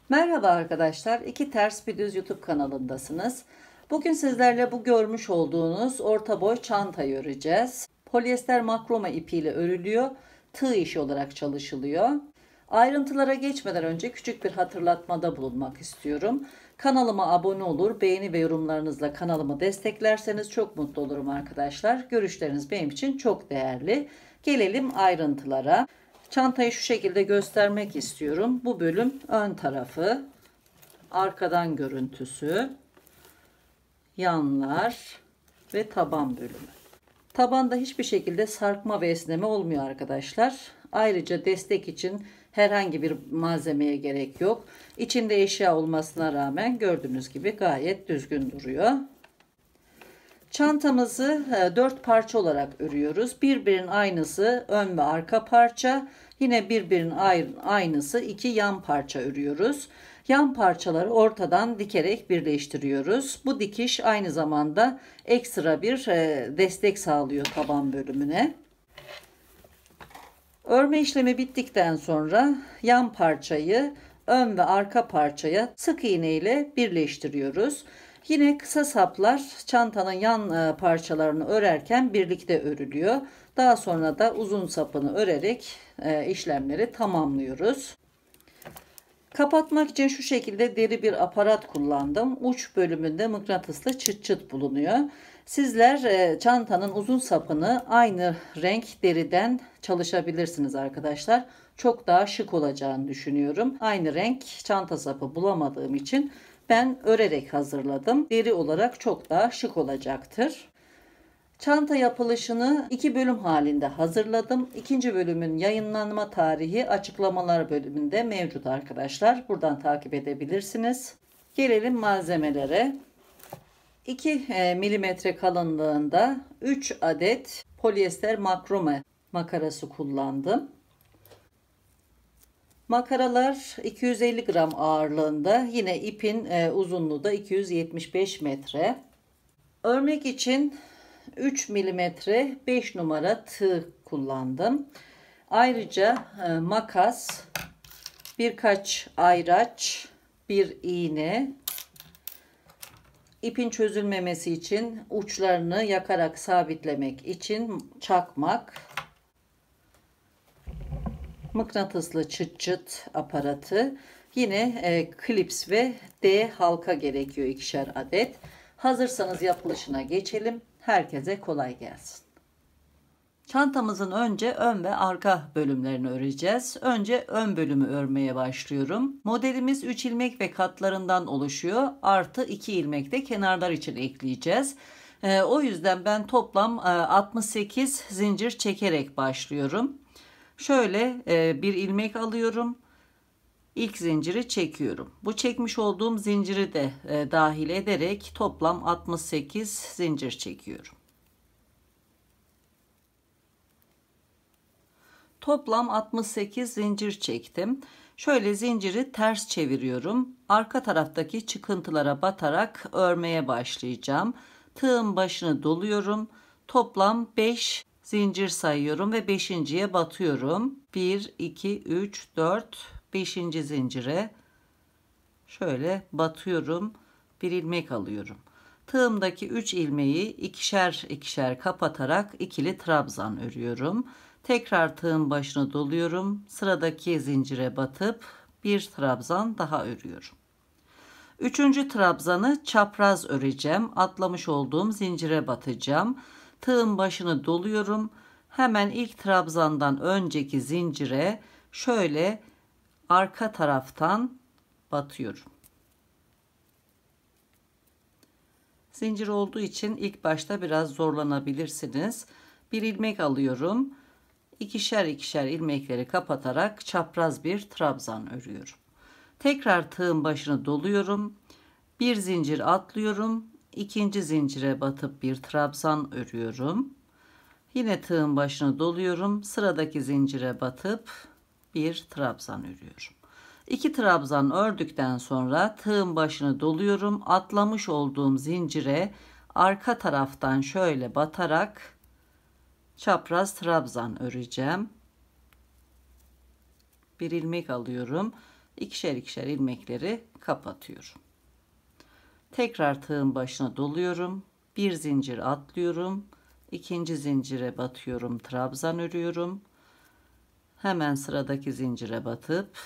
Merhaba arkadaşlar, İki Ters Bir Düz YouTube kanalındasınız. Bugün sizlerle bu görmüş olduğunuz orta boy çantayı öreceğiz. Polyester makrome ipiyle örülüyor, tığ işi olarak çalışılıyor. Ayrıntılara geçmeden önce küçük bir hatırlatmada bulunmak istiyorum. Kanalıma abone olur, beğeni ve yorumlarınızla kanalımı desteklerseniz çok mutlu olurum arkadaşlar. Görüşleriniz benim için çok değerli. Gelelim ayrıntılara. Çantayı şu şekilde göstermek istiyorum. Bu bölüm ön tarafı, arkadan görüntüsü, yanlar ve taban bölümü. Tabanda hiçbir şekilde sarkma ve esneme olmuyor arkadaşlar. Ayrıca destek için herhangi bir malzemeye gerek yok. İçinde eşya olmasına rağmen gördüğünüz gibi gayet düzgün duruyor. Çantamızı 4 parça olarak örüyoruz. Birbirinin aynısı ön ve arka parça. Yine birbirinin aynısı iki yan parça örüyoruz. Yan parçaları ortadan dikerek birleştiriyoruz. Bu dikiş aynı zamanda ekstra bir destek sağlıyor taban bölümüne. Örme işlemi bittikten sonra yan parçayı ön ve arka parçaya sık iğne ile birleştiriyoruz. Yine kısa saplar çantanın yan parçalarını örerken birlikte örülüyor. Daha sonra da uzun sapını örerek işlemleri tamamlıyoruz. Kapatmak için şu şekilde deri bir aparat kullandım. Uç bölümünde mıknatıslı çıt çıt bulunuyor. Sizler çantanın uzun sapını aynı renk deriden çalışabilirsiniz arkadaşlar. Çok daha şık olacağını düşünüyorum. Aynı renk çanta sapı bulamadığım için ben örerek hazırladım. Deri olarak çok daha şık olacaktır. Çanta yapılışını iki bölüm halinde hazırladım. İkinci bölümün yayınlanma tarihi açıklamalar bölümünde mevcut arkadaşlar. Buradan takip edebilirsiniz. Gelelim malzemelere. 2 milimetre kalınlığında 3 adet polyester makrome makarası kullandım. Makaralar 250 gram ağırlığında. Yine ipin uzunluğu da 275 metre. Örmek için 3 milimetre 5 numara tığ kullandım. Ayrıca makas, birkaç ayraç, bir iğne, ipin çözülmemesi için uçlarını yakarak sabitlemek için çakmak, mıknatıslı çıt çıt aparatı, yine klips ve D halka gerekiyor, ikişer adet. Hazırsanız yapılışına geçelim. Herkese kolay gelsin. Çantamızın önce ön ve arka bölümlerini öreceğiz. Önce ön bölümü örmeye başlıyorum. Modelimiz 3 ilmek ve katlarından oluşuyor. Artı 2 ilmek de kenarlar için ekleyeceğiz. O yüzden ben toplam 68 zincir çekerek başlıyorum. Şöyle bir ilmek alıyorum. İlk zinciri çekiyorum. Bu çekmiş olduğum zinciri de dahil ederek toplam 68 zincir çekiyorum. Toplam 68 zincir çektim. Şöyle zinciri ters çeviriyorum. Arka taraftaki çıkıntılara batarak örmeye başlayacağım. Tığın başını doluyorum. Toplam 5 zincir sayıyorum ve 5.'ye batıyorum. 1, 2, 3, 4, 5. zincire şöyle batıyorum. Bir ilmek alıyorum. Tığımdaki 3 ilmeği ikişer ikişer kapatarak ikili trabzan örüyorum. Tekrar tığın başını doluyorum. Sıradaki zincire batıp bir trabzan daha örüyorum. Üçüncü trabzanı çapraz öreceğim. Atlamış olduğum zincire batacağım. Tığın başını doluyorum. Hemen ilk trabzandan önceki zincire şöyle arka taraftan batıyorum. Zincir olduğu için ilk başta biraz zorlanabilirsiniz. Bir ilmek alıyorum. İkişer ikişer ilmekleri kapatarak çapraz bir trabzan örüyorum. Tekrar tığın başını doluyorum. Bir zincir atlıyorum. İkinci zincire batıp bir trabzan örüyorum. Yine tığın başını doluyorum. Sıradaki zincire batıp bir trabzan örüyorum. 2 trabzan ördükten sonra tığın başını doluyorum. Atlamış olduğum zincire arka taraftan şöyle batarak çapraz trabzan öreceğim. Bir ilmek alıyorum. İkişer ikişer ilmekleri kapatıyorum. Tekrar tığın başına doluyorum. Bir zincir atlıyorum. İkinci zincire batıyorum. Trabzan örüyorum. Hemen sıradaki zincire batıp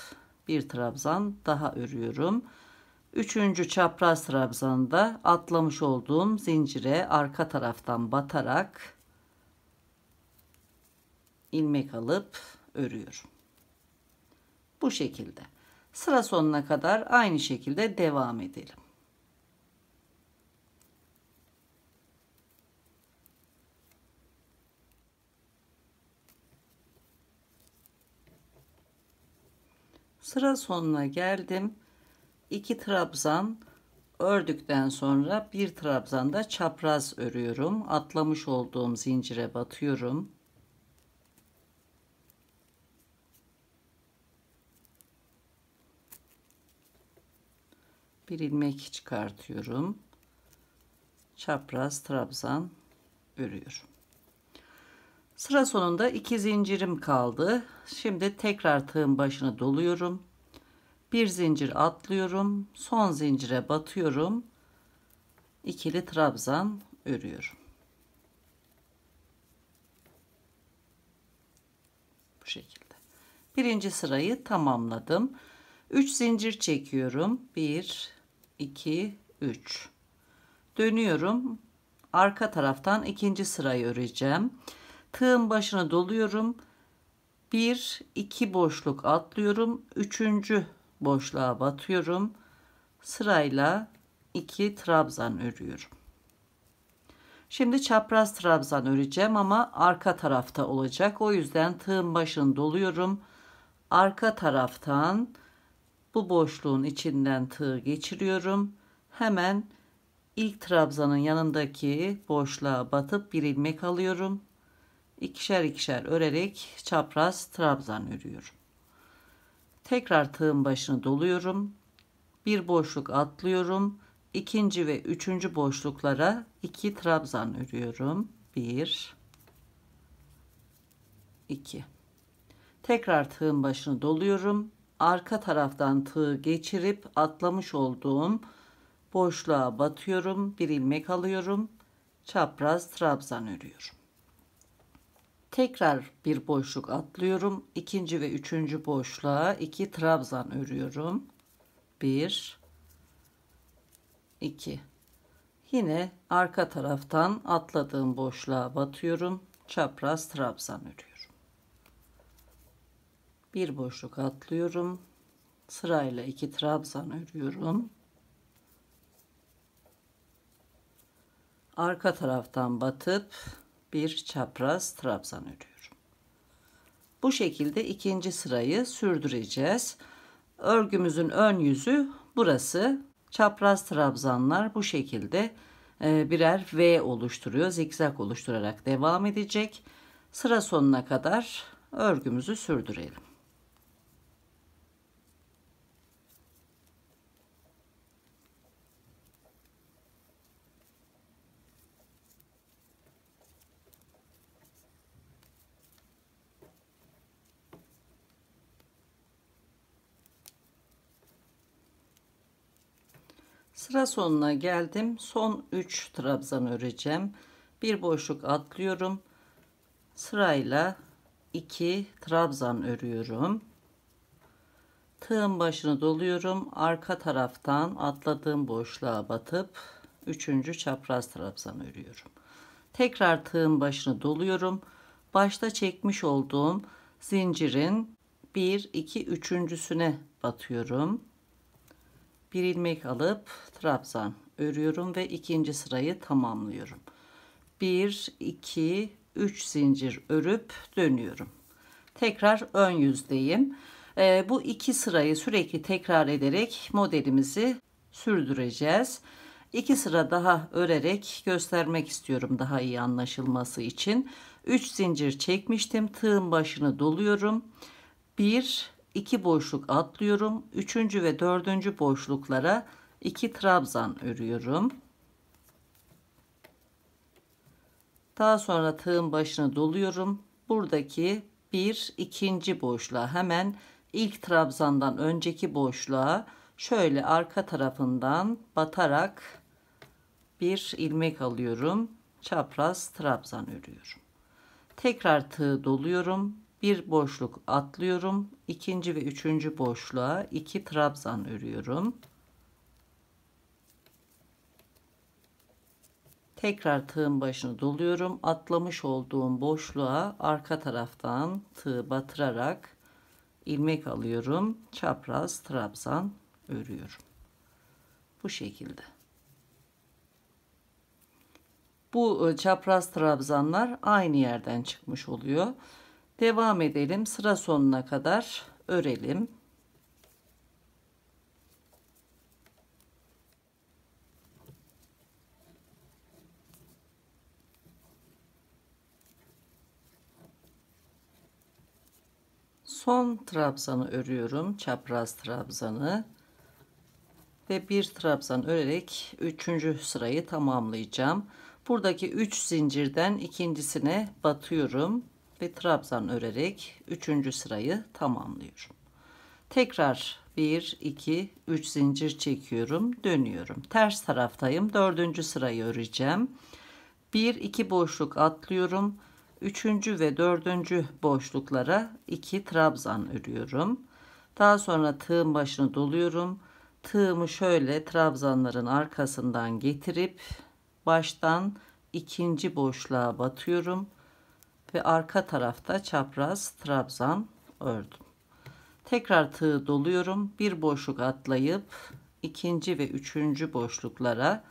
bir trabzan daha örüyorum. Üçüncü çapraz trabzanda atlamış olduğum zincire arka taraftan batarak ilmek alıp örüyorum. Bu şekilde. Sıra sonuna kadar aynı şekilde devam edelim. Sıra sonuna geldim. 2 trabzan ördükten sonra bir trabzanda çapraz örüyorum. Atlamış olduğum zincire batıyorum. Bir ilmek çıkartıyorum. Çapraz trabzan örüyorum. Sıra sonunda 2 zincirim kaldı. Şimdi tekrar tığın başını doluyorum. Bir zincir atlıyorum. Son zincire batıyorum. İkili trabzan örüyorum. Bu şekilde. Birinci sırayı tamamladım. 3 zincir çekiyorum. 1, 2, 3. Dönüyorum. Arka taraftan ikinci sırayı öreceğim. Tığın başına doluyorum. 1, 2 boşluk atlıyorum. Üçüncü boşluğa batıyorum. Sırayla 2 trabzan örüyorum. Şimdi çapraz trabzan öreceğim ama arka tarafta olacak. O yüzden tığın başını doluyorum. Arka taraftan bu boşluğun içinden tığ geçiriyorum. Hemen ilk trabzanın yanındaki boşluğa batıp bir ilmek alıyorum. İkişer ikişer örerek çapraz trabzan örüyorum. Tekrar tığın başını doluyorum. Bir boşluk atlıyorum. İkinci ve üçüncü boşluklara 2 trabzan örüyorum. 1, 2. Tekrar tığın başını doluyorum. Arka taraftan tığ geçirip atlamış olduğum boşluğa batıyorum. Bir ilmek alıyorum. Çapraz trabzan örüyorum. Tekrar bir boşluk atlıyorum. İkinci ve üçüncü boşluğa 2 trabzan örüyorum. 1, 2. Yine arka taraftan atladığım boşluğa batıyorum. Çapraz trabzan örüyorum. Bir boşluk atlıyorum. Sırayla 2 trabzan örüyorum. Arka taraftan batıp bir çapraz trabzan örüyorum. Bu şekilde ikinci sırayı sürdüreceğiz. Örgümüzün ön yüzü burası. Çapraz trabzanlar bu şekilde birer V oluşturuyor. Zikzak oluşturarak devam edecek. Sıra sonuna kadar örgümüzü sürdürelim. Sıra sonuna geldim. Son 3 trabzan öreceğim. Bir boşluk atlıyorum. Sırayla 2 trabzan örüyorum. Tığın başını doluyorum. Arka taraftan atladığım boşluğa batıp 3. çapraz trabzan örüyorum. Tekrar tığın başını doluyorum. Başta çekmiş olduğum zincirin 1, 2, üçüncüsüne batıyorum. Bir ilmek alıp trabzan örüyorum ve ikinci sırayı tamamlıyorum. 1, 2, 3 zincir örüp dönüyorum. Tekrar ön yüzdeyim. Bu iki sırayı sürekli tekrar ederek modelimizi sürdüreceğiz. 2 sıra daha örerek göstermek istiyorum daha iyi anlaşılması için. 3 zincir çekmiştim. Tığın başını doluyorum. 1, 2 boşluk atlıyorum. 3. ve 4. boşluklara 2 trabzan örüyorum. Daha sonra tığın başını doluyorum. Buradaki bir ikinci boşluğa hemen ilk trabzandan önceki boşluğa şöyle arka tarafından batarak bir ilmek alıyorum. Çapraz trabzan örüyorum. Tekrar tığ doluyorum. Bir boşluk atlıyorum. İkinci ve üçüncü boşluğa 2 trabzan örüyorum. Tekrar tığın başını doluyorum. Atlamış olduğum boşluğa arka taraftan tığ batırarak ilmek alıyorum. Çapraz trabzan örüyorum. Bu şekilde. Bu çapraz trabzanlar aynı yerden çıkmış oluyor. Devam edelim. Sıra sonuna kadar örelim. Son trabzanı örüyorum. Çapraz trabzanı. Ve bir trabzan örerek 3. sırayı tamamlayacağım. Buradaki 3 zincirden ikincisine batıyorum ve trabzan örerek 3. sırayı tamamlıyorum. Tekrar 1 2 3 zincir çekiyorum, dönüyorum. Ters taraftayım. 4. sırayı öreceğim. 1 2 boşluk atlıyorum. 3. ve 4. boşluklara 2 trabzan örüyorum. Daha sonra tığın başını doluyorum. Tığımı şöyle trabzanların arkasından getirip baştan ikinci boşluğa batıyorum ve arka tarafta çapraz trabzan ördüm. Tekrar tığ doluyorum. Bir boşluk atlayıp ikinci ve üçüncü boşluklara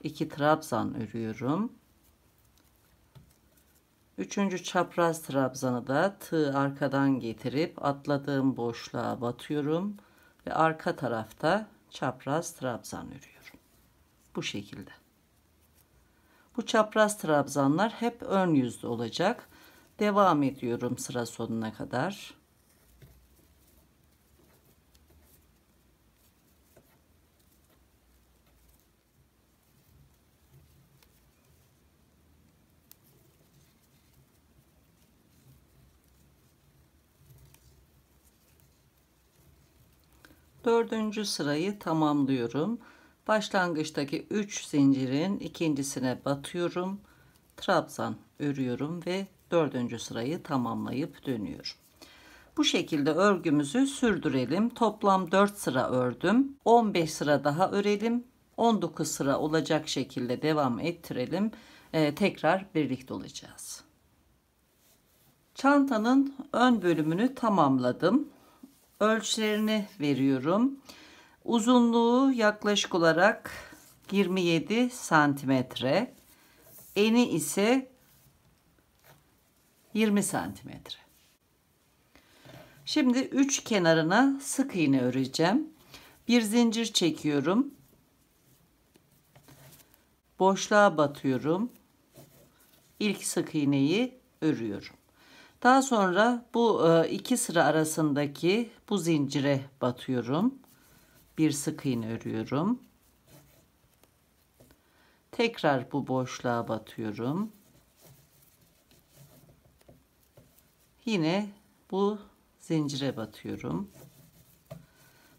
2 trabzan örüyorum. Üçüncü çapraz trabzanı da tığ arkadan getirip atladığım boşluğa batıyorum ve arka tarafta çapraz trabzan örüyorum. Bu şekilde. Bu çapraz trabzanlar hep ön yüzlü olacak. Devam ediyorum sıra sonuna kadar. Dördüncü sırayı tamamlıyorum. Başlangıçtaki 3 zincirin ikincisine batıyorum. Trabzan örüyorum ve 4. sırayı tamamlayıp dönüyorum. Bu şekilde örgümüzü sürdürelim. Toplam 4 sıra ördüm. 15 sıra daha örelim. 19 sıra olacak şekilde devam ettirelim. Tekrar birlikte olacağız. Çantanın ön bölümünü tamamladım. Ölçülerini veriyorum. Uzunluğu yaklaşık olarak 27 santimetre. Eni ise 20 santimetre. Şimdi 3 kenarına sık iğne öreceğim. Bir zincir çekiyorum. Boşluğa batıyorum. İlk sık iğneyi örüyorum. Daha sonra bu iki sıra arasındaki bu zincire batıyorum. Bir sık iğne örüyorum. Tekrar bu boşluğa batıyorum. Yine bu zincire batıyorum.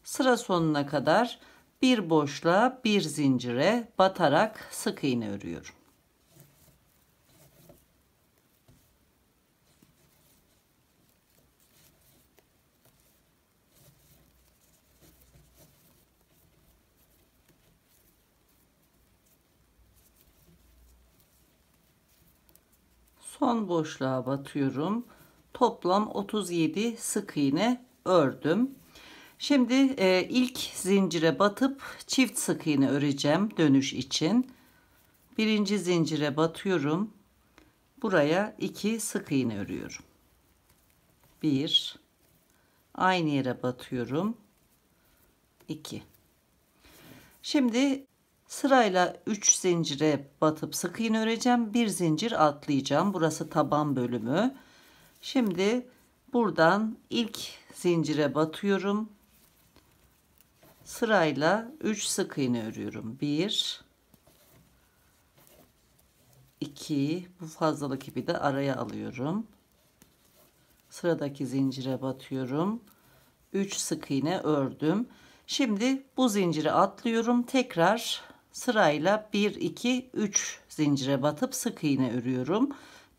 Sıra sonuna kadar bir boşluğa bir zincire batarak sık iğne örüyorum. Son boşluğa batıyorum. Toplam 37 sık iğne ördüm. Şimdi ilk zincire batıp çift sık iğne öreceğim dönüş için. Birinci zincire batıyorum. Buraya 2 sık iğne örüyorum. 1, aynı yere batıyorum. 2. Şimdi sırayla 3 zincire batıp sık iğne öreceğim. Bir zincir atlayacağım. Burası taban bölümü. Şimdi buradan ilk zincire batıyorum. Sırayla 3 sık iğne örüyorum. 1, 2, bu fazlalık ipi de araya alıyorum. Sıradaki zincire batıyorum. 3 sık iğne ördüm. Şimdi bu zinciri atlıyorum. Tekrar sırayla 1 2 3 zincire batıp sık iğne örüyorum.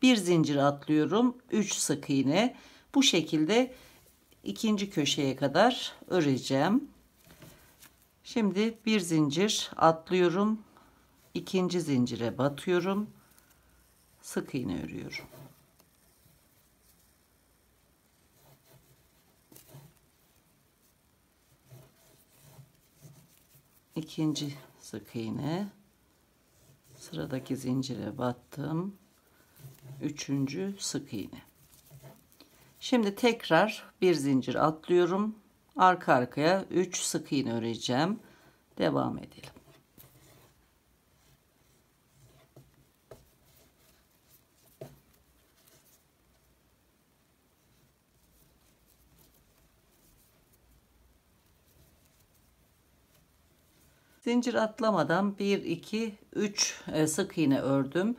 Bir zincir atlıyorum. 3 sık iğne. Bu şekilde ikinci köşeye kadar öreceğim. Şimdi bir zincir atlıyorum. İkinci zincire batıyorum. Sık iğne örüyorum. İkinci sık iğne, sıradaki zincire battım. Üçüncü sık iğne. Şimdi tekrar bir zincir atlıyorum. Arka arkaya 3 sık iğne öreceğim. Devam edelim. Zincir atlamadan 1 2 3 sık iğne ördüm.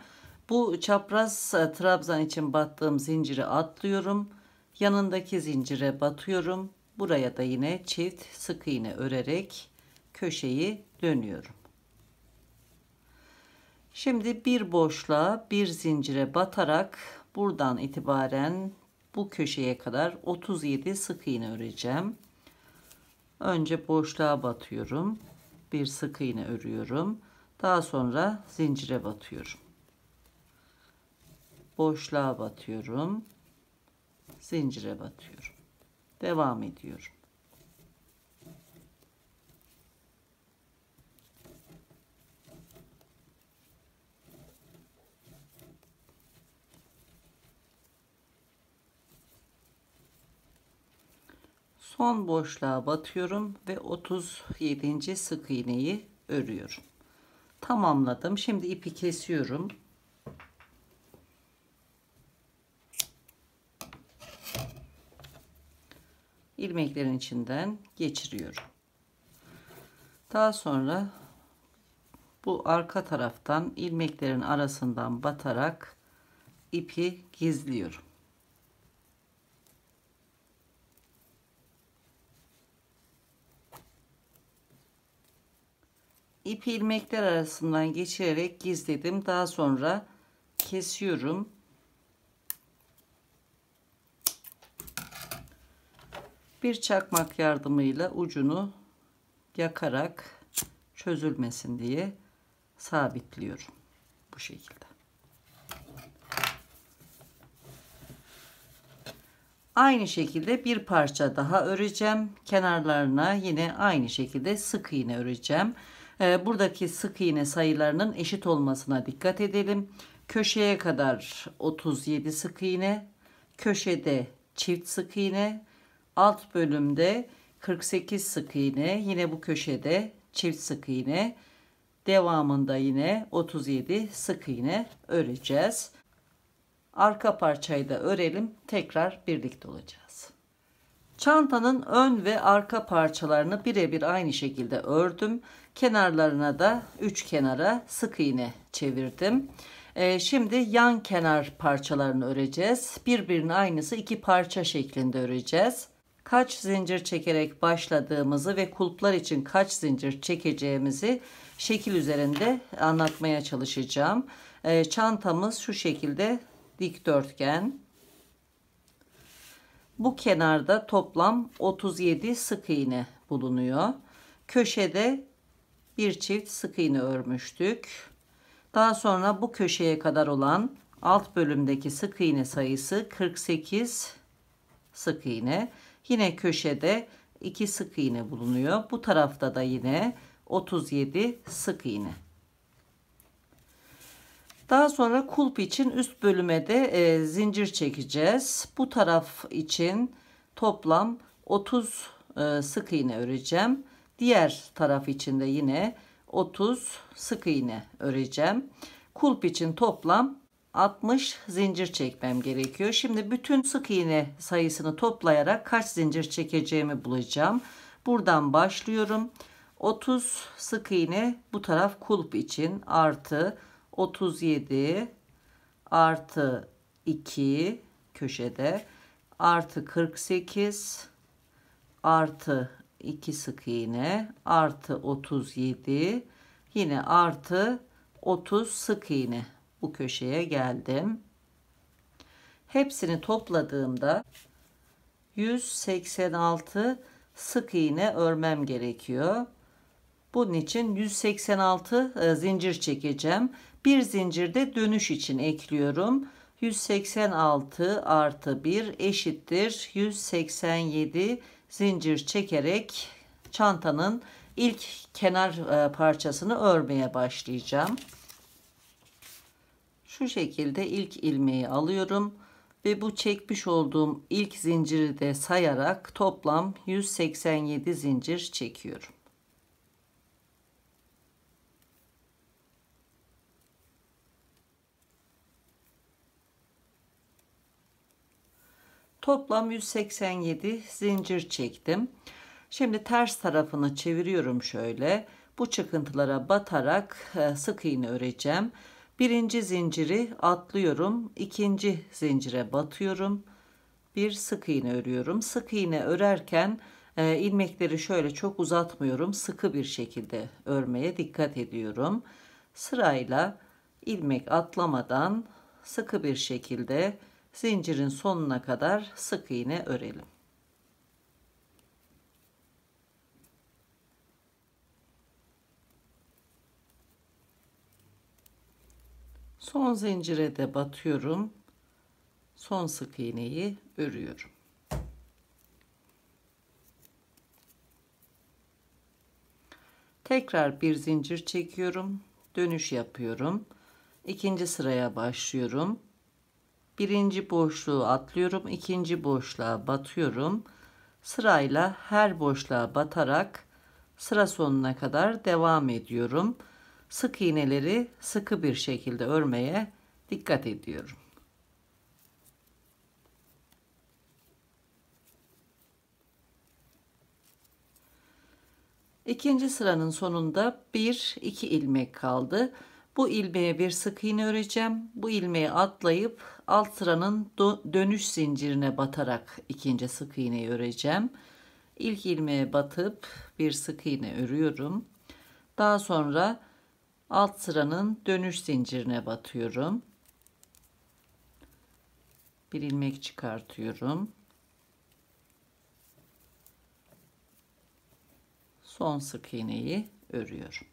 Bu çapraz trabzan için battığım zinciri atlıyorum. Yanındaki zincire batıyorum. Buraya da yine çift sık iğne örerek köşeyi dönüyorum. Şimdi bir boşluğa bir zincire batarak buradan itibaren bu köşeye kadar 37 sık iğne öreceğim. Önce boşluğa batıyorum. Bir sık iğne örüyorum. Daha sonra zincire batıyorum. Boşluğa batıyorum. Zincire batıyorum. Devam ediyorum. Son boşluğa batıyorum ve 37. sık iğneyi örüyorum. Tamamladım. Şimdi ipi kesiyorum. İlmeklerin içinden geçiriyorum. Daha sonra bu arka taraftan ilmeklerin arasından batarak ipi gizliyorum. İpi ilmekler arasından geçirerek gizledim. Daha sonra kesiyorum. Bir çakmak yardımıyla ucunu yakarak çözülmesin diye sabitliyorum. Bu şekilde. Aynı şekilde bir parça daha öreceğim. Kenarlarına yine aynı şekilde sık iğne öreceğim. Buradaki sık iğne sayılarının eşit olmasına dikkat edelim. Köşeye kadar 37 sık iğne, köşede çift sık iğne, alt bölümde 48 sık iğne, yine bu köşede çift sık iğne, devamında yine 37 sık iğne öreceğiz. Arka parçayı da örelim, tekrar birlikte olacağız. Çantanın ön ve arka parçalarını birebir aynı şekilde ördüm. Kenarlarına da 3 kenara sık iğne çevirdim. Şimdi yan kenar parçalarını öreceğiz. Birbirinin aynısı iki parça şeklinde öreceğiz. Kaç zincir çekerek başladığımızı ve kulplar için kaç zincir çekeceğimizi şekil üzerinde anlatmaya çalışacağım. Çantamız şu şekilde dikdörtgen. Bu kenarda toplam 37 sık iğne bulunuyor. Köşede bir çift sık iğne örmüştük. Daha sonra bu köşeye kadar olan alt bölümdeki sık iğne sayısı 48 sık iğne. Yine köşede 2 sık iğne bulunuyor. Bu tarafta da yine 37 sık iğne. Daha sonra kulp için üst bölüme de zincir çekeceğiz. Bu taraf için toplam 30 sık iğne öreceğim. Diğer taraf için de yine 30 sık iğne öreceğim. Kulp için toplam 60 zincir çekmem gerekiyor. Şimdi bütün sık iğne sayısını toplayarak kaç zincir çekeceğimi bulacağım. Buradan başlıyorum. 30 sık iğne bu taraf kulp için artı 37 artı 2 köşede artı 48 artı 2 sık iğne artı 37, yine artı 30 sık iğne. Bu köşeye geldim. Hepsini topladığımda 186 sık iğne örmem gerekiyor. Bunun için 186 zincir çekeceğim. Bir zincirde dönüş için ekliyorum. 186 artı 1 eşittir 187 zincir çekerek çantanın ilk kenar parçasını örmeye başlayacağım. Şu şekilde ilk ilmeği alıyorum ve bu çekmiş olduğum ilk zinciri de sayarak toplam 187 zincir çekiyorum. Toplam 187 zincir çektim. Şimdi ters tarafını çeviriyorum şöyle. Bu çıkıntılara batarak sık iğne öreceğim. Birinci zinciri atlıyorum. İkinci zincire batıyorum. Bir sık iğne örüyorum. Sık iğne örerken ilmekleri şöyle çok uzatmıyorum. Sıkı bir şekilde örmeye dikkat ediyorum. Sırayla ilmek atlamadan sıkı bir şekilde zincirin sonuna kadar sık iğne örelim. Son zincire de batıyorum. Son sık iğneyi örüyorum. Tekrar bir zincir çekiyorum. Dönüş yapıyorum. İkinci sıraya başlıyorum. Birinci boşluğu atlıyorum. İkinci boşluğa batıyorum. Sırayla her boşluğa batarak sıra sonuna kadar devam ediyorum. Sık iğneleri sıkı bir şekilde örmeye dikkat ediyorum. İkinci sıranın sonunda 1-2 ilmek kaldı. Bu ilmeğe bir sık iğne öreceğim. Bu ilmeği atlayıp alt sıranın dönüş zincirine batarak ikinci sık iğneyi öreceğim. İlk ilmeğe batıp bir sık iğne örüyorum. Daha sonra alt sıranın dönüş zincirine batıyorum. Bir ilmek çıkartıyorum. Son sık iğneyi örüyorum.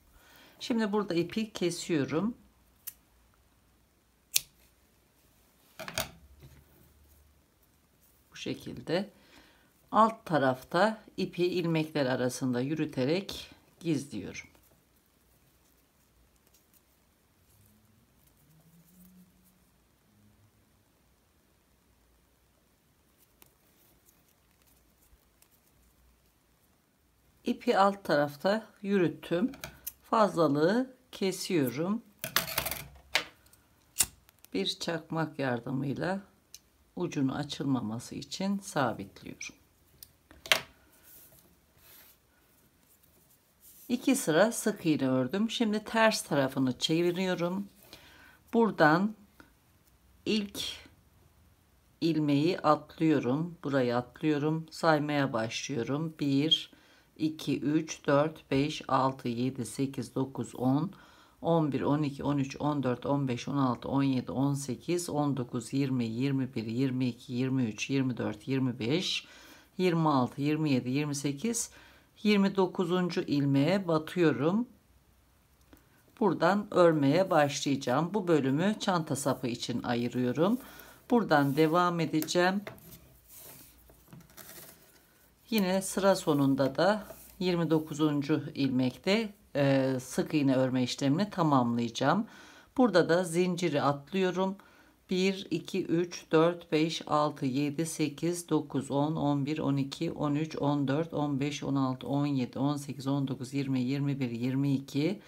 Şimdi burada ipi kesiyorum. Bu şekilde alt tarafta ipi ilmekler arasında yürüterek gizliyorum. İpi alt tarafta yürüttüm. Fazlalığı kesiyorum. Bir çakmak yardımıyla ucunu açılmaması için sabitliyorum. 2 sıra sık iğne ördüm. Şimdi ters tarafını çeviriyorum. Buradan ilk ilmeği atlıyorum. Burayı atlıyorum. Saymaya başlıyorum. 1, 2, 3, 4, 5, 6, 7, 8, 9, 10, 11, 12, 13, 14, 15, 16, 17, 18, 19, 20, 21, 22, 23, 24, 25, 26, 27, 28, 29. ilmeğe batıyorum. Buradan örmeye başlayacağım. Bu bölümü çanta sapı için ayırıyorum. Buradan devam edeceğim. Yine sıra sonunda da 29. ilmekte sık iğne örme işlemini tamamlayacağım. Burada da zinciri atlıyorum. 1, 2, 3, 4, 5, 6, 7, 8, 9, 10, 11, 12, 13, 14, 15, 16, 17, 18, 19, 20, 21, 22,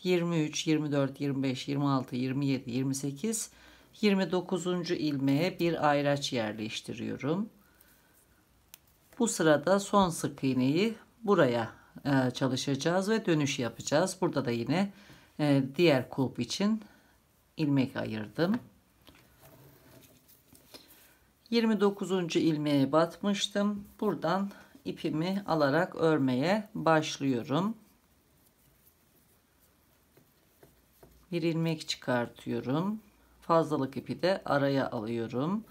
23, 24, 25, 26, 27, 28, 29. ilmeğe bir ayraç yerleştiriyorum. Bu sırada son sık iğneyi buraya çalışacağız ve dönüş yapacağız. Burada da yine diğer kulp için ilmek ayırdım. 29. ilmeğe batmıştım. Buradan ipimi alarak örmeye başlıyorum. Bir ilmek çıkartıyorum. Fazlalık ipi de araya alıyorum.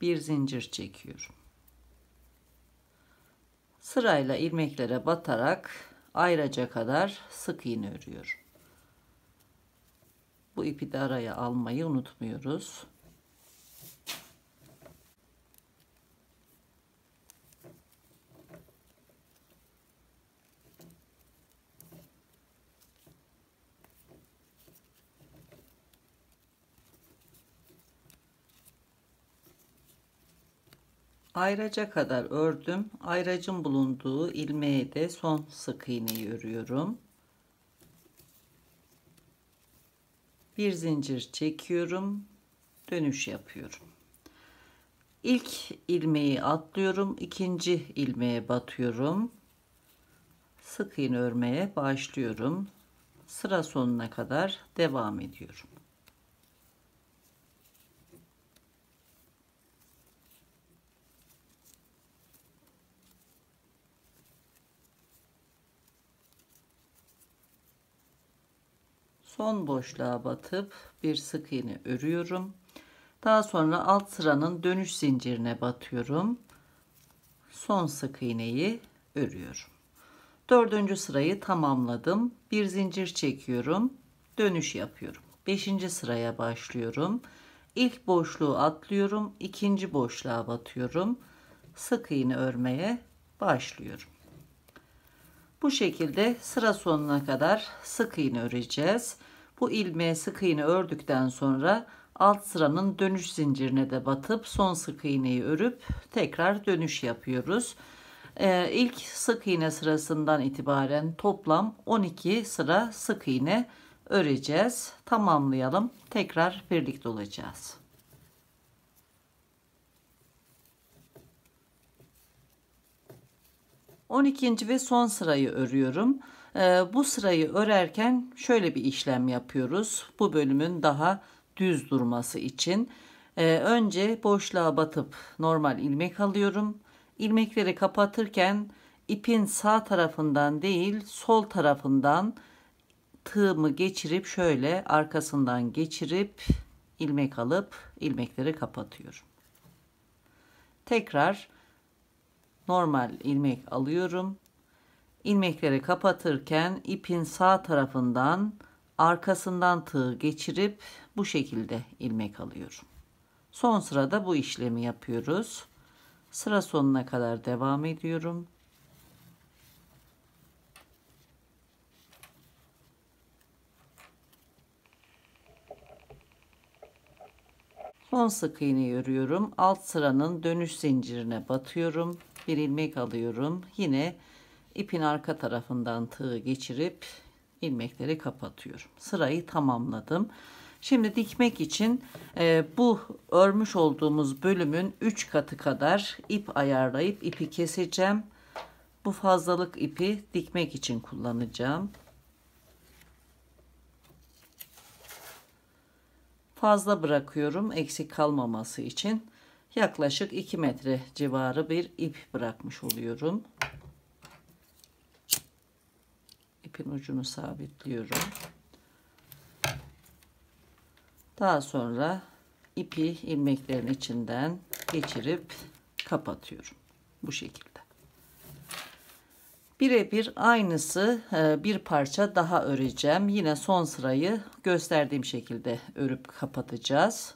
Bir zincir çekiyorum. Sırayla ilmeklere batarak ayraca kadar sık iğne örüyorum. Bu ipi de araya almayı unutmuyoruz. Ayraca kadar ördüm. Ayracın bulunduğu ilmeğe de son sık iğneyi örüyorum. Bir zincir çekiyorum. Dönüş yapıyorum. İlk ilmeği atlıyorum. İkinci ilmeğe batıyorum. Sık iğne örmeye başlıyorum. Sıra sonuna kadar devam ediyorum. Son boşluğa batıp bir sık iğne örüyorum. Daha sonra alt sıranın dönüş zincirine batıyorum. Son sık iğneyi örüyorum. Dördüncü sırayı tamamladım. Bir zincir çekiyorum. Dönüş yapıyorum. Beşinci sıraya başlıyorum. İlk boşluğu atlıyorum. İkinci boşluğa batıyorum. Sık iğne örmeye başlıyorum. Bu şekilde sıra sonuna kadar sık iğne öreceğiz. Bu ilmeğe sık iğne ördükten sonra alt sıranın dönüş zincirine de batıp son sık iğneyi örüp tekrar dönüş yapıyoruz. İlk sık iğne sırasından itibaren toplam 12 sıra sık iğne öreceğiz. Tamamlayalım. Tekrar birlikte olacağız. 12. ve son sırayı örüyorum. Bu sırayı örerken şöyle bir işlem yapıyoruz. Bu bölümün daha düz durması için. Önce boşluğa batıp normal ilmek alıyorum. İlmekleri kapatırken ipin sağ tarafından değil sol tarafından tığımı geçirip şöyle arkasından geçirip ilmek alıp ilmekleri kapatıyorum. Tekrar normal ilmek alıyorum. İlmekleri kapatırken ipin sağ tarafından arkasından tığ geçirip bu şekilde ilmek alıyorum. Son sırada bu işlemi yapıyoruz. Sıra sonuna kadar devam ediyorum. Son sık iğneyi örüyorum. Alt sıranın dönüş zincirine batıyorum. Bir ilmek alıyorum. Yine ipin arka tarafından tığ geçirip ilmekleri kapatıyorum. Sırayı tamamladım. Şimdi dikmek için bu örmüş olduğumuz bölümün 3 katı kadar ip ayarlayıp ipi keseceğim. Bu fazlalık ipi dikmek için kullanacağım. Fazla bırakıyorum eksik kalmaması için. Yaklaşık 2 metre civarı bir ip bırakmış oluyorum. İpin ucunu sabitliyorum. Daha sonra ipi ilmeklerin içinden geçirip kapatıyorum. Bu şekilde. Birebir aynısı bir parça daha öreceğim. Yine son sırayı gösterdiğim şekilde örüp kapatacağız.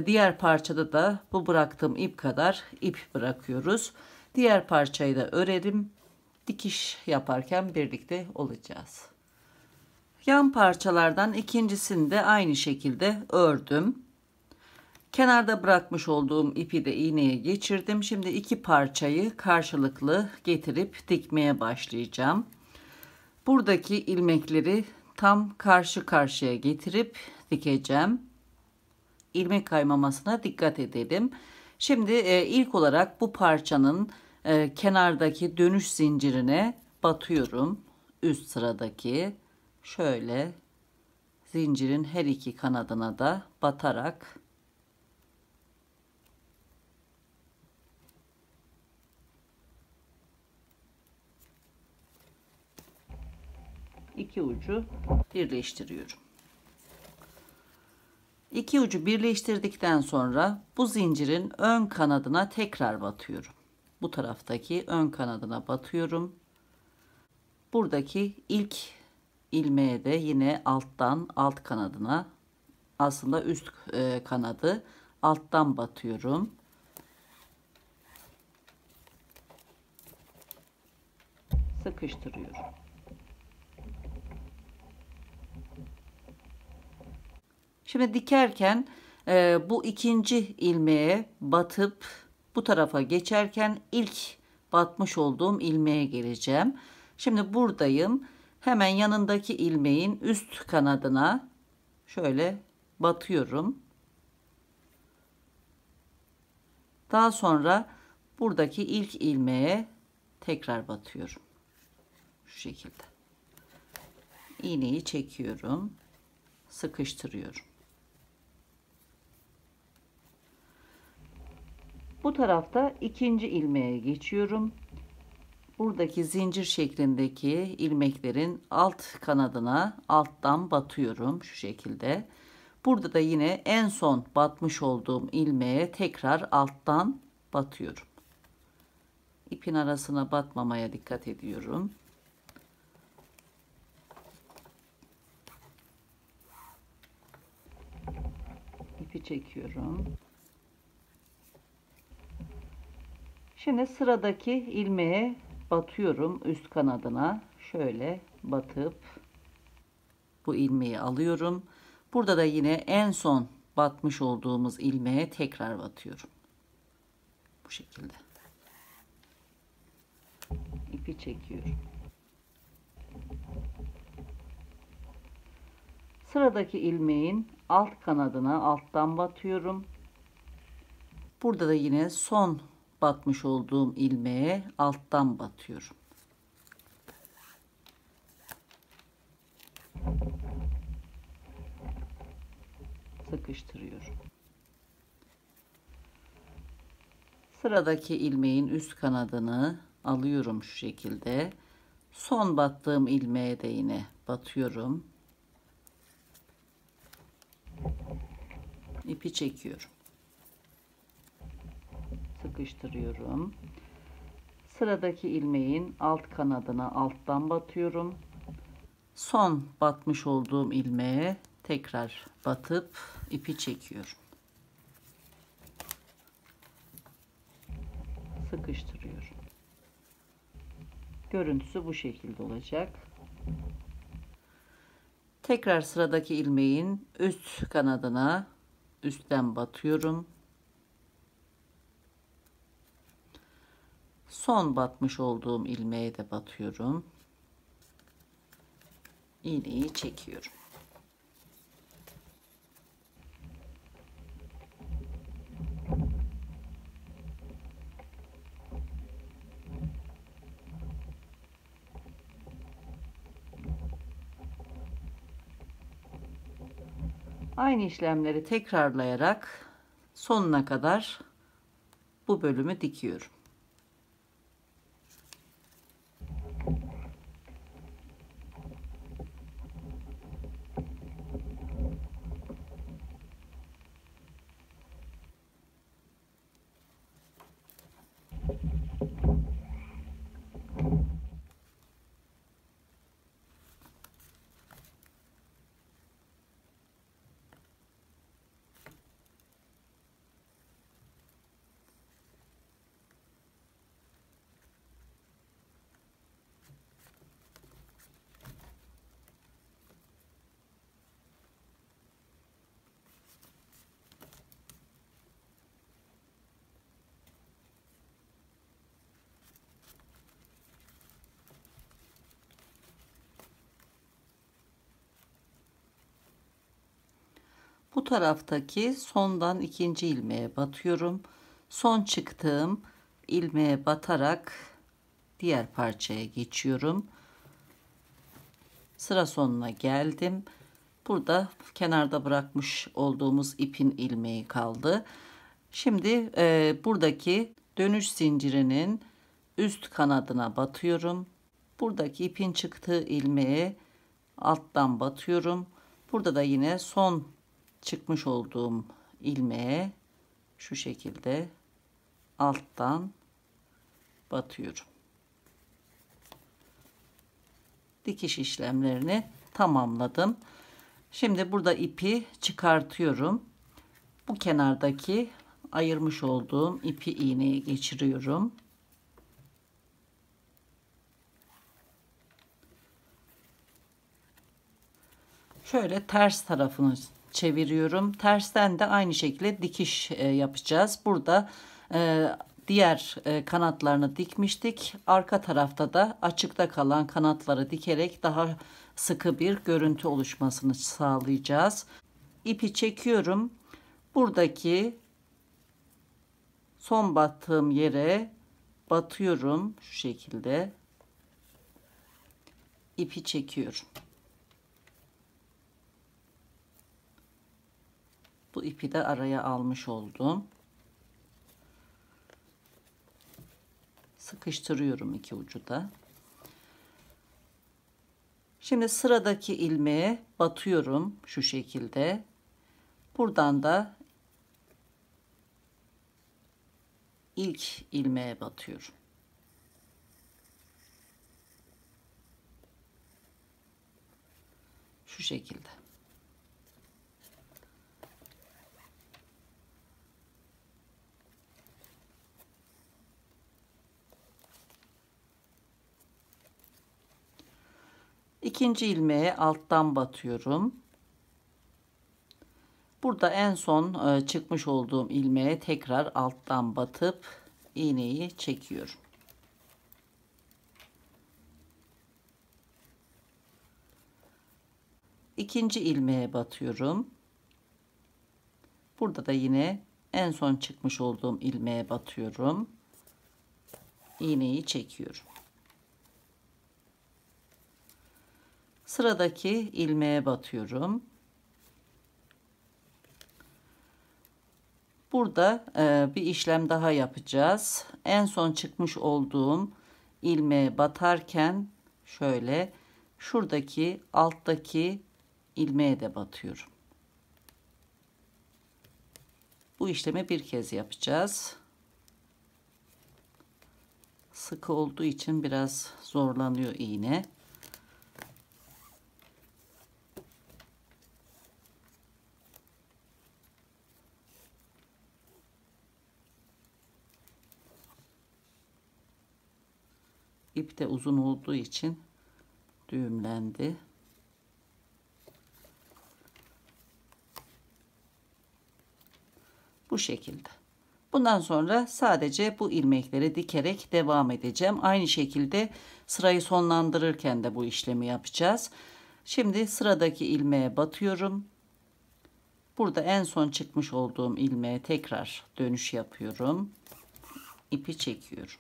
Diğer parçada da bu bıraktığım ip kadar ip bırakıyoruz. Diğer parçayı da örelim. Dikiş yaparken birlikte olacağız. Yan parçalardan ikincisini de aynı şekilde ördüm. Kenarda bırakmış olduğum ipi de iğneye geçirdim. Şimdi iki parçayı karşılıklı getirip dikmeye başlayacağım. Buradaki ilmekleri tam karşı karşıya getirip dikeceğim. İlmek kaymamasına dikkat edelim. Şimdi ilk olarak bu parçanın kenardaki dönüş zincirine batıyorum. Üst sıradaki şöyle zincirin her iki kanadına da batarak iki ucu birleştiriyorum. İki ucu birleştirdikten sonra bu zincirin ön kanadına tekrar batıyorum. Bu taraftaki ön kanadına batıyorum. Buradaki ilk ilmeğe de yine alttan alt kanadına, aslında üst kanadı alttan batıyorum. Sıkıştırıyorum. Şimdi dikerken bu ikinci ilmeğe batıp bu tarafa geçerken ilk batmış olduğum ilmeğe geleceğim. Şimdi buradayım. Hemen yanındaki ilmeğin üst kanadına şöyle batıyorum. Daha sonra buradaki ilk ilmeğe tekrar batıyorum. Şu şekilde. İğneyi çekiyorum. Sıkıştırıyorum. Bu tarafta ikinci ilmeğe geçiyorum. Buradaki zincir şeklindeki ilmeklerin alt kanadına alttan batıyorum şu şekilde. Burada da yine en son batmış olduğum ilmeğe tekrar alttan batıyorum. İpin arasına batmamaya dikkat ediyorum. İpi çekiyorum. Şimdi sıradaki ilmeğe batıyorum üst kanadına. Şöyle batıp bu ilmeği alıyorum. Burada da yine en son batmış olduğumuz ilmeğe tekrar batıyorum. Bu şekilde. İpi çekiyorum. Sıradaki ilmeğin alt kanadına alttan batıyorum. Burada da yine son batmış olduğum ilmeğe alttan batıyorum. Sıkıştırıyorum. Sıradaki ilmeğin üst kanadını alıyorum şu şekilde. Son battığım ilmeğe de yine batıyorum. İpi çekiyorum. Sıkıştırıyorum. Sıradaki ilmeğin alt kanadına alttan batıyorum. Son batmış olduğum ilmeğe tekrar batıp ipi çekiyorum. Sıkıştırıyorum. Görüntüsü bu şekilde olacak. Tekrar sıradaki ilmeğin üst kanadına üstten batıyorum. Son batmış olduğum ilmeğe de batıyorum. İğneyi çekiyorum. Aynı işlemleri tekrarlayarak sonuna kadar bu bölümü dikiyorum. Bu taraftaki sondan ikinci ilmeğe batıyorum. Son çıktığım ilmeğe batarak diğer parçaya geçiyorum. Sıra sonuna geldim. Burada kenarda bırakmış olduğumuz ipin ilmeği kaldı. Şimdi buradaki dönüş zincirinin üst kanadına batıyorum. Buradaki ipin çıktığı ilmeğe alttan batıyorum. Burada da yine son çıkmış olduğum ilmeğe şu şekilde alttan batıyorum. Dikiş işlemlerini tamamladım. Şimdi burada ipi çıkartıyorum. Bu kenardaki ayırmış olduğum ipi iğneye geçiriyorum. Şöyle ters tarafını çeviriyorum. Tersten de aynı şekilde dikiş yapacağız. Burada diğer kanatlarını dikmiştik. Arka tarafta da açıkta kalan kanatları dikerek daha sıkı bir görüntü oluşmasını sağlayacağız. İpi çekiyorum. Buradaki son battığım yere batıyorum. Şu şekilde ipi çekiyorum. Bu ipi de araya almış oldum. Sıkıştırıyorum iki ucu da. Şimdi sıradaki ilmeğe batıyorum şu şekilde. Buradan da ilk ilmeğe batıyorum. Şu şekilde. İkinci ilmeğe alttan batıyorum. Burada en son çıkmış olduğum ilmeğe tekrar alttan batıp iğneyi çekiyorum. İkinci ilmeğe batıyorum. Burada da yine en son çıkmış olduğum ilmeğe batıyorum. İğneyi çekiyorum. Sıradaki ilmeğe batıyorum. Burada bir işlem daha yapacağız. En son çıkmış olduğum ilmeğe batarken şöyle şuradaki alttaki ilmeğe de batıyorum. Bu işlemi bir kez yapacağız. Sıkı olduğu için biraz zorlanıyor iğne. İp de uzun olduğu için düğümlendi. Bu şekilde. Bundan sonra sadece bu ilmekleri dikerek devam edeceğim. Aynı şekilde sırayı sonlandırırken de bu işlemi yapacağız. Şimdi sıradaki ilmeğe batıyorum. Burada en son çıkmış olduğum ilmeğe tekrar dönüş yapıyorum. İpi çekiyorum.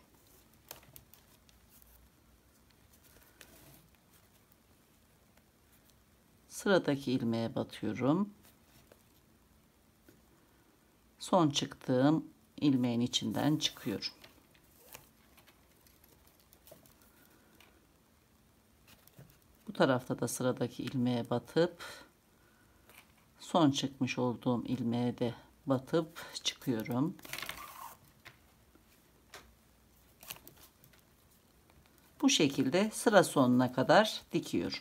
Sıradaki ilmeğe batıyorum. Son çıktığım ilmeğin içinden çıkıyorum. Bu tarafta da sıradaki ilmeğe batıp son çıkmış olduğum ilmeğe de batıp çıkıyorum. Bu şekilde sıra sonuna kadar dikiyorum.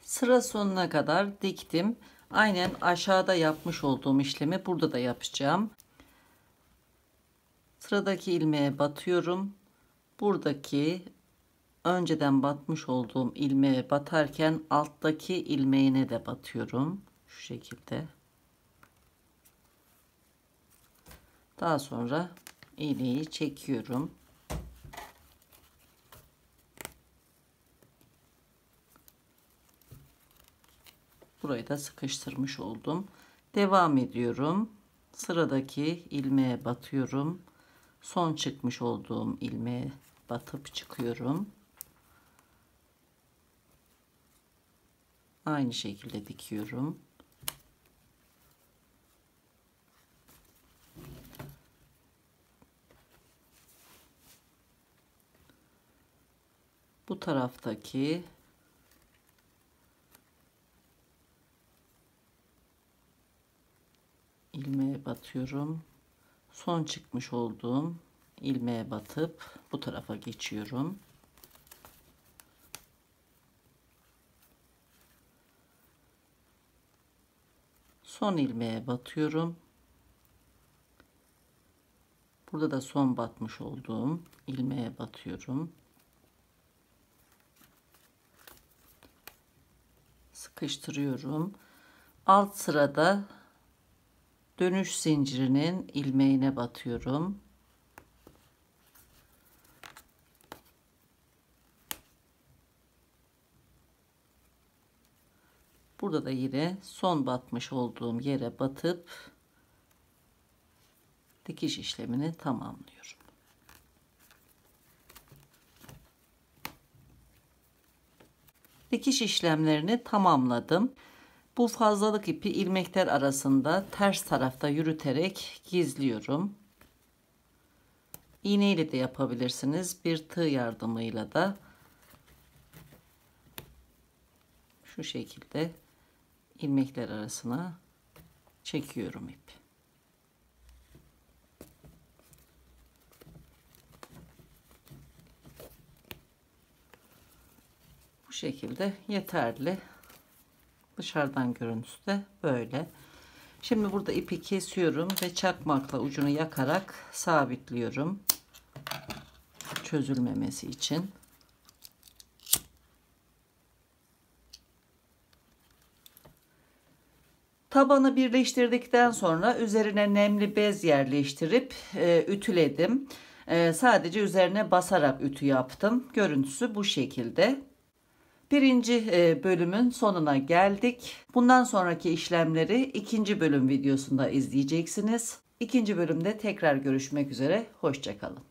Sıra sonuna kadar diktim. Aynen aşağıda yapmış olduğum işlemi burada da yapacağım. Sıradaki ilmeğe batıyorum. Buradaki önceden batmış olduğum ilmeğe batarken alttaki ilmeğine de batıyorum. Şu şekilde. Daha sonra iğneyi çekiyorum. Burayı da sıkıştırmış oldum. Devam ediyorum. Sıradaki ilmeğe batıyorum. Son çıkmış olduğum ilmeğe batıp çıkıyorum. Aynı şekilde dikiyorum. Bu taraftaki ilmeğe batıyorum. Son çıkmış olduğum ilmeğe batıp bu tarafa geçiyorum. Son ilmeğe batıyorum. Burada da son batmış olduğum ilmeğe batıyorum. Sıkıştırıyorum. Alt sırada dönüş zincirinin ilmeğine batıyorum. Burada da yine son batmış olduğum yere batıp dikiş işlemini tamamlıyorum. Dikiş işlemlerini tamamladım. Bu fazlalık ipi ilmekler arasında ters tarafta yürüterek gizliyorum. İğne ile de yapabilirsiniz. Bir tığ yardımıyla da şu şekilde ilmekler arasına çekiyorum ip. Bu şekilde yeterli. Dışarıdan görüntüsü de böyle. Şimdi burada ipi kesiyorum ve çakmakla ucunu yakarak sabitliyorum. Çözülmemesi için. Tabanı birleştirdikten sonra üzerine nemli bez yerleştirip ütüledim. Sadece üzerine basarak ütü yaptım. Görüntüsü bu şekilde. Birinci bölümün sonuna geldik. Bundan sonraki işlemleri ikinci bölüm videosunda izleyeceksiniz. İkinci bölümde tekrar görüşmek üzere. Hoşça kalın.